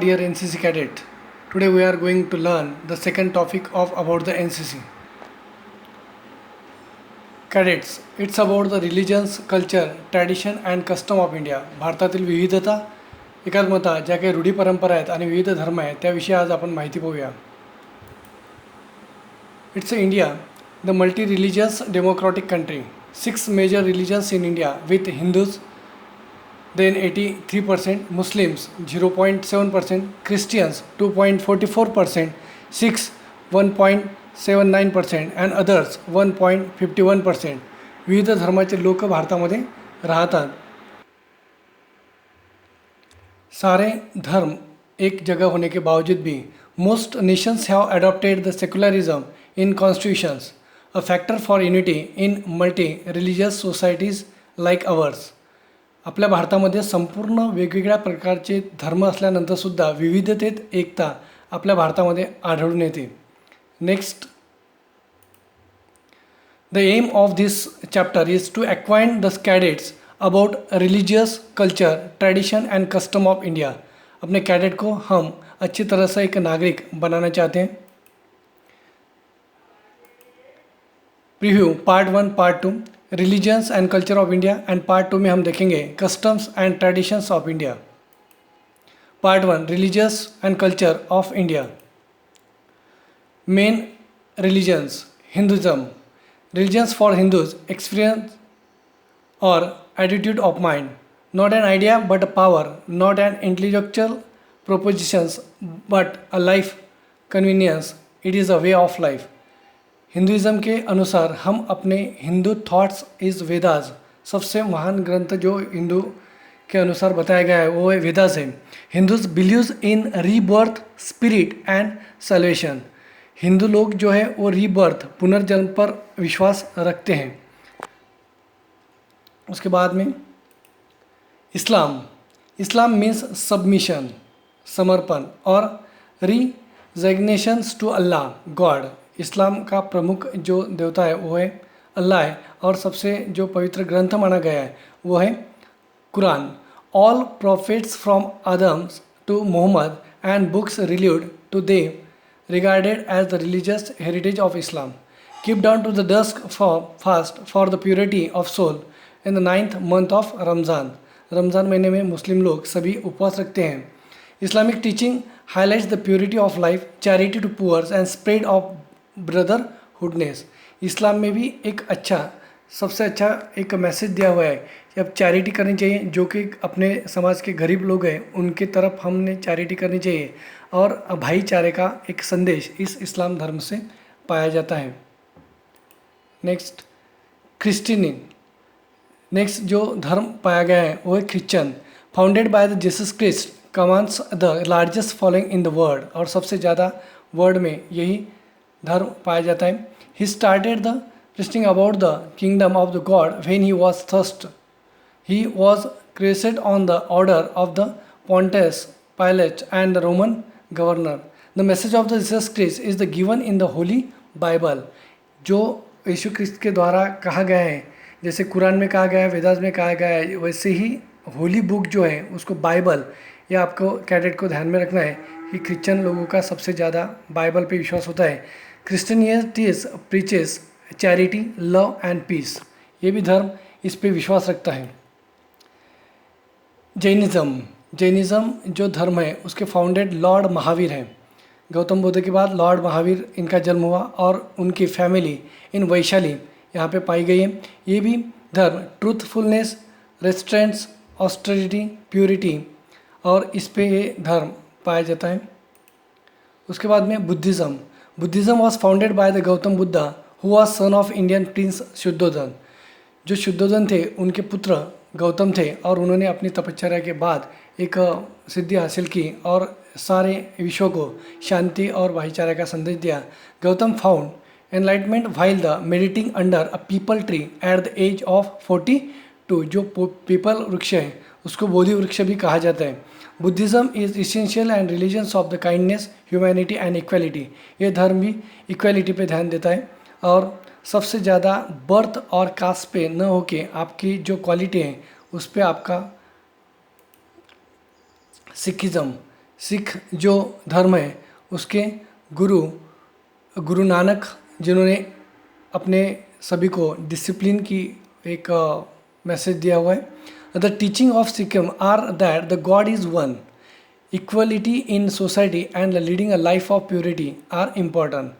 dear NCC cadet. Today we are going to learn the second topic of about the NCC. Cadets, it's about the religions, culture, tradition and custom of India. भारतातील विविधता, एकात्मता, ज्या काही रूढी परंपरा आहेत आणि विविध धर्म आहेत त्याविषयी आज आपण माहिती पाहूया. It's India, the multi-religious democratic country. 6 major religions in India with Hindus then 83%, Muslims 0.7%, Christians 2.44%, Sikhs 1.79% and others 1.51%. विविध धर्माचे लोक भारतामध्ये राहतात. सारे धर्म एक जगह होने के बावजूद भी most nations have adopted the secularism in constitutions, a factor for unity in multi-religious societies like ours. आपल्या भारतामध्ये संपूर्ण वेगवेगळ्या प्रकारचे धर्म असल्यानंतरसुद्धा विविधतेत एकता आपल्या भारतामध्ये आढळून येते. Next, the aim of this chapter is to acquaint the cadets about religious culture, tradition and custom of India. अपने कैडेट को हम अच्छी तरह से एक नागरिक बनाना चाहते हैं. Preview part 1, part 2 religions and culture of India and part 2 में हम देखेंगे customs and traditions of India. Part 1 religious and culture of India. Main religions Hinduism. Religions for Hindus experience और attitude of mind, not an idea but a power, not an intellectual propositions but a life convenience, it is a way of life. Hinduism के अनुसार हम अपने Hindu thoughts is Vedas. सबसे महान ग्रंथ जो हिंदू के अनुसार बताया गया है वो है वेदास है. Hindus believes in rebirth, spirit and salvation. Hindu लोग जो है वो रीबर्थ, पुनर्जन्म पर विश्वास रखते हैं. उसके बाद में इस्लाम. इस्लाम मीन्स सबमिशन, समर्पण और रिजग्नेशंस टू अल्लाह गॉड. इस्लाम का प्रमुख जो देवता है वो है अल्लाह है और सबसे जो पवित्र ग्रंथ माना गया है वो है Quran. All prophets from Adams to Muhammad and books revealed to they regarded as the religious heritage of Islam. Keep down to the dusk for fast for the purity of soul in the 9th month of Ramzan. Ramzan महीने में मुस्लिम लोग सभी उपवास रखते हैं. Islamic teaching highlights the purity of life, charity to poor and spread of brotherhoodness. इस्लाम में भी एक अच्छा, सबसे अच्छा एक मैसेज दिया हुआ है कि अब चैरिटी करनी चाहिए. जो कि अपने समाज के गरीब लोग हैं उनके तरफ हमने चैरिटी करनी चाहिए और भाईचारे का एक संदेश इस इस्लाम धर्म से पाया जाता है. Next, Christian. नेक्स्ट जो धर्म पाया गया है वो है Christian. Founded by the Jesus Christ, commands the largest following in the world. और सबसे ज़्यादा वर्ल्ड में यही धर्म पाया जाता है. He started the preaching about the kingdom of the God when he was thirst. He was created on the order of the Pontius Pilate and the Roman governor. The message of the Jesus Christ is the given in the Holy Bible. जो यीशु क्रिस्त के द्वारा कहा गया है, जैसे कुरान में कहा गया है, वेदास में कहा गया है, वैसे ही होली बुक जो है उसको बाइबल, या आपको कैडेट को ध्यान में रखना है कि क्रिश्चियन लोगों का सबसे ज़्यादा बाइबल पे विश्वास होता है. Christianity preaches charity, love and peace. ये भी धर्म इस पे विश्वास रखता है. जैनिज़्म. जैनिज़्म जो धर्म है उसके फाउंडेड लॉर्ड महावीर हैं. गौतम बुद्ध के बाद लॉर्ड महावीर इनका जन्म हुआ और उनकी फैमिली इन वैशाली यहाँ पे पाई गई है. ये भी धर्म ट्रूथफुलनेस, रेस्ट्रेंट्स, ऑस्टेरिटी, प्योरिटी और इस पे ये धर्म पाया जाता है. उसके बाद में Buddhism. Buddhism was founded by the Gautam Buddha who was son of Indian prince Shuddhodana. जो शुद्धोधन थे उनके पुत्र गौतम थे और उन्होंने अपनी तपश्चर्या के बाद एक सिद्धि हासिल की और सारे विश्व को शांति और भाईचारे का संदेश दिया. Gautam found enlightenment while the meditating under a peepal tree at the age of 42. जो पीपल वृक्ष है उसको बोधि वृक्ष भी कहा जाता है. Buddhism is essential and religions of the kindness, humanity and equality. ये धर्म भी इक्वलिटी पे ध्यान देता है और सबसे ज़्यादा बर्थ और कास्ट पे न होके आपकी जो क्वालिटी है उस पे आपका सिखिज़्म. सिख जो धर्म है उसके गुरु नानक, जिन्होंने अपने सभी को डिसिप्लिन की एक मैसेज दिया हुआ है. The teaching of Sikhism are that the God is one, equality in society and leading a life of purity are important.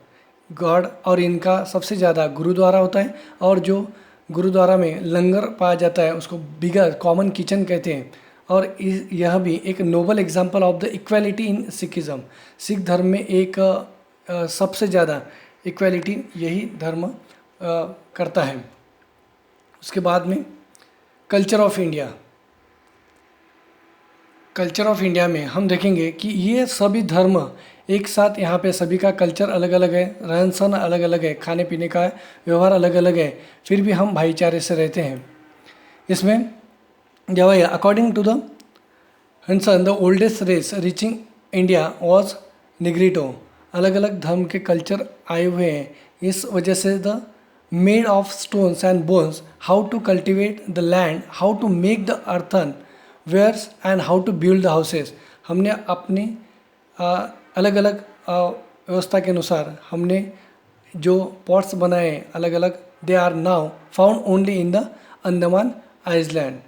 God और इनका सबसे ज़्यादा गुरुद्वारा होता है, और जो गुरुद्वारा में लंगर पाया जाता है उसको बिगर कॉमन किचन कहते हैं. और यह भी एक noble example of the equality in Sikhism. सिख धर्म में एक सबसे ज़्यादा इक्वालिटी यही धर्म करता है. उसके बाद में culture of India. Culture of India में हम देखेंगे कि ये सभी धर्म एक साथ, यहाँ पे सभी का कल्चर अलग अलग है, रहन सहन अलग अलग है, खाने पीने का व्यवहार अलग अलग है, फिर भी हम भाईचारे से रहते हैं. इसमें जब according to the Hansen the oldest race reaching India was Negrito. अलग अलग धर्म के कल्चर आए हुए हैं. इस वजह से the made of stones and bones, how to cultivate the land, how to make the earthen wares and how to build the houses. हमने अपने अलग अलग व्यवस्था के अनुसार हमने जो पॉट्स बनाए अलग अलग, they are now found only in the Andaman island.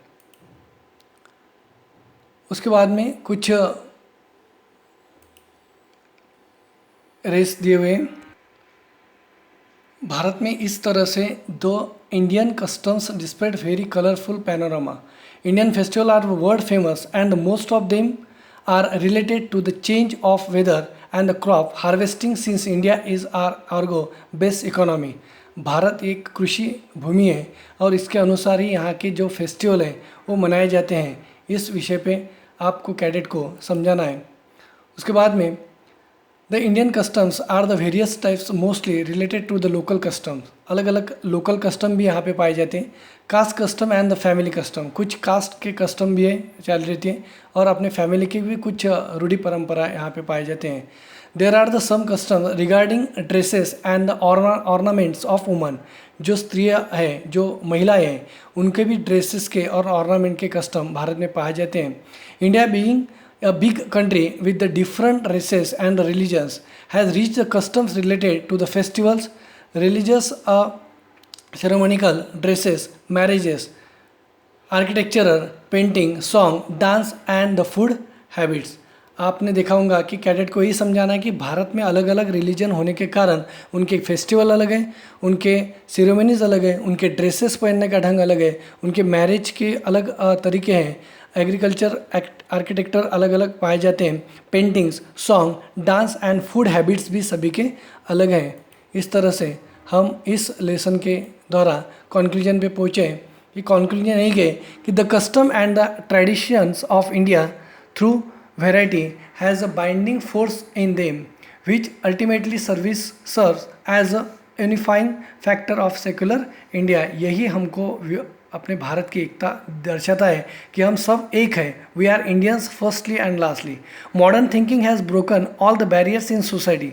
उसके बाद में कुछ रेस दिए हुए हैं. भारत में इस तरह से दो Indian customs displayed very colourful panorama. Indian festival are world famous and most of them are related to the change of weather and the crop harvesting since India is are आर्गो based economy. Bharat एक कृषि भूमि है और इसके अनुसार ही यहाँ के जो फेस्टिवल है वो मनाए जाते हैं. इस विषय पे आपको कैडेट को समझाना है. उसके बाद में the Indian customs are the various types mostly related to the local customs. अलग अलग लोकल कस्टम भी यहाँ पे पाए जाते हैं. Caste custom and the family custom, कुछ कास्ट के कस्टम भी है चल रहती है और अपने फैमिली की भी कुछ रूढ़ी परंपरा यहाँ पे पाए जाते हैं. There are the some custom regarding dresses and the ornaments of women. जो स्त्रियाँ हैं, जो महिलाएं हैं, उनके भी ड्रेसेस के और ऑर्नामेंट के कस्टम भारत में पाए जाते हैं. India being a big country with the different races and religions has reached the customs related to the festivals, religious ceremonial dresses, marriages, architecture, painting, song, dance and the food habits. आपने देखा होगा कि cadet को यही समझाना है कि भारत में अलग अलग रिलीजन होने के कारण उनके फेस्टिवल अलग है, उनके सेरेमनीज अलग है, उनके ड्रेसेस पहनने का ढंग अलग है, उनके मैरिज के अलग तरीके हैं, एग्रीकल्चर आर्किटेक्चर अलग अलग पाए जाते हैं, paintings, song, dance and food habits भी सभी के अलग हैं. इस तरह से हम इस लेसन के द्वारा कंक्लूजन पे पहुँचे कि कंक्लूजन यही गए कि the custom and the traditions of India through variety has a binding force in them which ultimately serves as a unifying factor of secular India. यही हमको अपने भारत की एकता दर्शाता है कि हम सब एक हैं. We are Indians firstly and lastly. Modern thinking has broken all the barriers in society.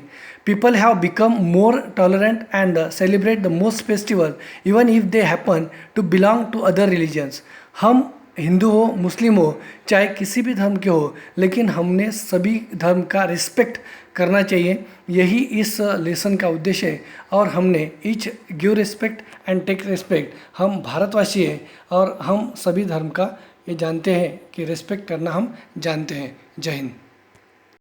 People have become more tolerant and celebrate the most festival even if they happen to belong to other religions. हम हिंदू हो, मुस्लिम हो, चाहे किसी भी धर्म के हो, लेकिन हमने सभी धर्म का रिस्पेक्ट करना चाहिए. यही इस लेसन का उद्देश्य है. और हमने each give respect and take respect. हम भारतवासी हैं और हम सभी धर्म का ये जानते हैं कि रिस्पेक्ट करना हम जानते हैं. जय हिंद.